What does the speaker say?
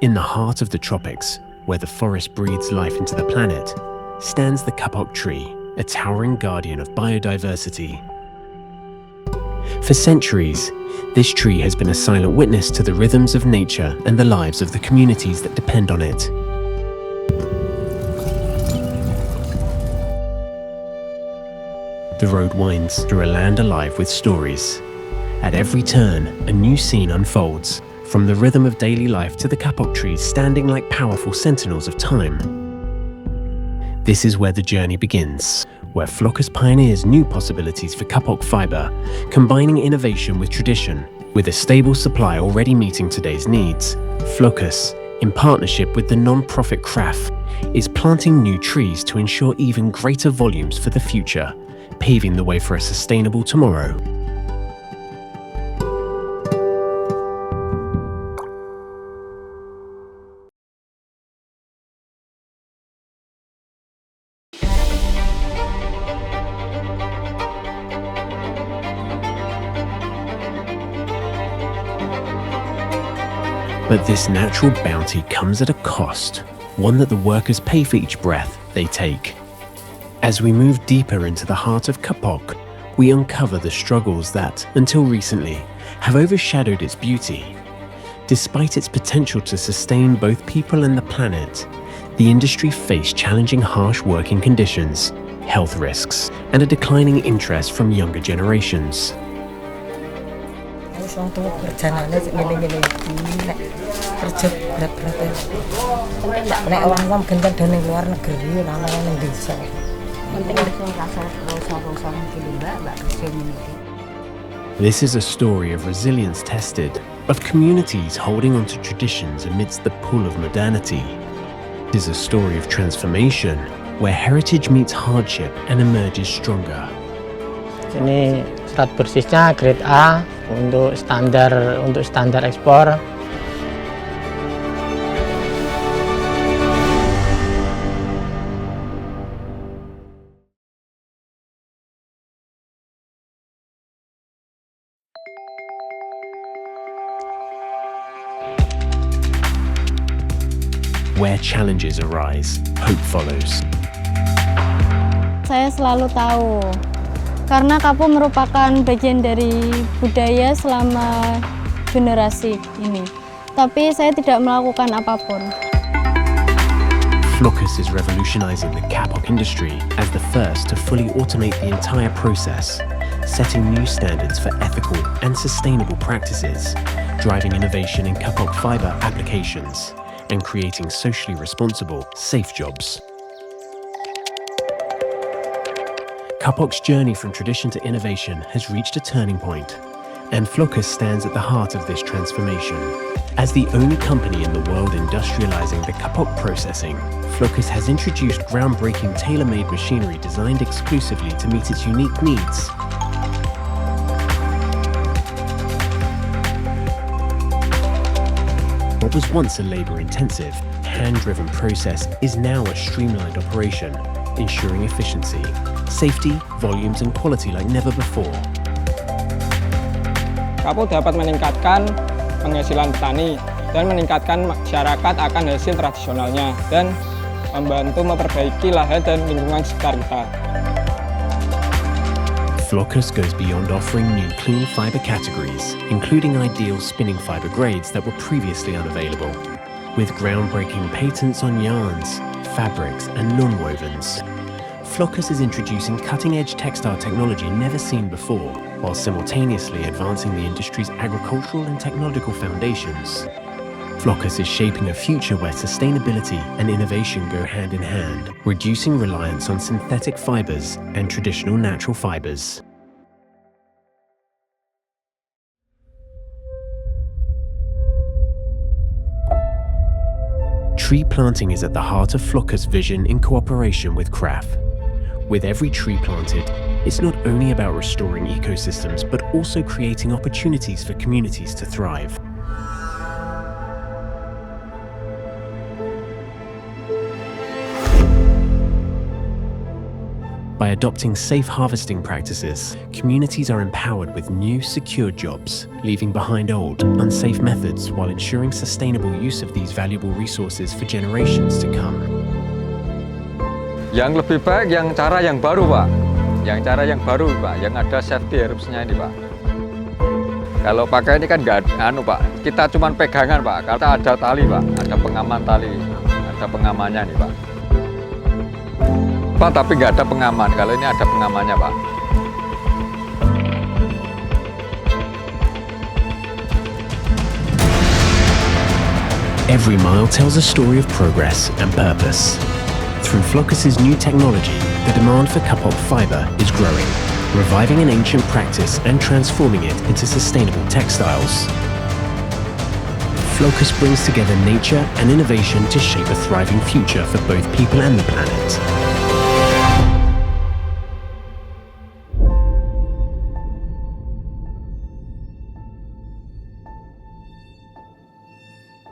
In the heart of the tropics, where the forest breathes life into the planet, stands the KAPOK tree, a towering guardian of biodiversity. For centuries, this tree has been a silent witness to the rhythms of nature and the lives of the communities that depend on it. The road winds through a land alive with stories. At every turn, a new scene unfolds, from the rhythm of daily life to the KAPOK trees standing like powerful sentinels of time. This is where the journey begins, where Flocus pioneers new possibilities for KAPOK fiber, combining innovation with tradition. With a stable supply already meeting today's needs, Flocus, in partnership with the non-profit KRAF, is planting new trees to ensure even greater volumes for the future, paving the way for a sustainable tomorrow. But this natural bounty comes at a cost, one that the workers pay for each breath they take. As we move deeper into the heart of KAPOK, we uncover the struggles that, until recently, have overshadowed its beauty. Despite its potential to sustain both people and the planet, the industry faced challenging harsh working conditions, health risks, and a declining interest from younger generations. This is a story of resilience tested, of communities holding on to traditions amidst the pull of modernity. It is a story of transformation, where heritage meets hardship and emerges stronger. Ini serat bersihnya grade A untuk standar ekspor. Where challenges arise, hope follows. Saya selalu tahu, karena KAPOK merupakan bagian dari budaya selama generasi ini. Tapi saya tidak melakukan apapun. Flocus is revolutionizing the KAPOK industry as the first to fully automate the entire process, setting new standards for ethical and sustainable practices, driving innovation in KAPOK fiber applications, and creating socially responsible, safe jobs. KAPOK's journey from tradition to innovation has reached a turning point, and Flocus stands at the heart of this transformation. As the only company in the world industrializing the KAPOK processing, Flocus has introduced groundbreaking tailor-made machinery designed exclusively to meet its unique needs. What was once a labor-intensive, hand-driven process is now a streamlined operation, ensuring efficiency, safety, volumes and quality like never before. KAPOK dapat meningkatkan penghasilan petani dan meningkatkan masyarakat akan hasil tradisionalnya dan membantu memperbaiki lahan dan lingkungan sekitar kita. Flocus goes beyond offering new clean fiber categories, including ideal spinning fiber grades that were previously unavailable. With groundbreaking patents on yarns, fabrics and nonwovens, Flocus is introducing cutting-edge textile technology never seen before, while simultaneously advancing the industry's agricultural and technological foundations. Flocus is shaping a future where sustainability and innovation go hand in hand, reducing reliance on synthetic fibers and traditional natural fibers. Tree planting is at the heart of Flocus' vision in cooperation with KRAF. With every tree planted, it's not only about restoring ecosystems, but also creating opportunities for communities to thrive. By adopting safe harvesting practices, communities are empowered with new, secure jobs, leaving behind old, unsafe methods while ensuring sustainable use of these valuable resources for generations to come. Yang lebih baik yang cara yang baru, Pak. Yang cara yang baru, Pak, yang ada safety harusnya ini, Pak. Kalau pakai ini kan nggak Pak. Kita cuma pegangan, Pak. Karena ada tali, Pak. Ada pengaman tali. Ada pengamannya nih, Pak. Pak, tapi nggak ada pengaman. Kalau ini ada pengamannya, Pak. Every mile tells a story of progress and purpose. Through Flocus's new technology, the demand for KAPOK fiber is growing, reviving an ancient practice and transforming it into sustainable textiles. Flocus brings together nature and innovation to shape a thriving future for both people and the planet.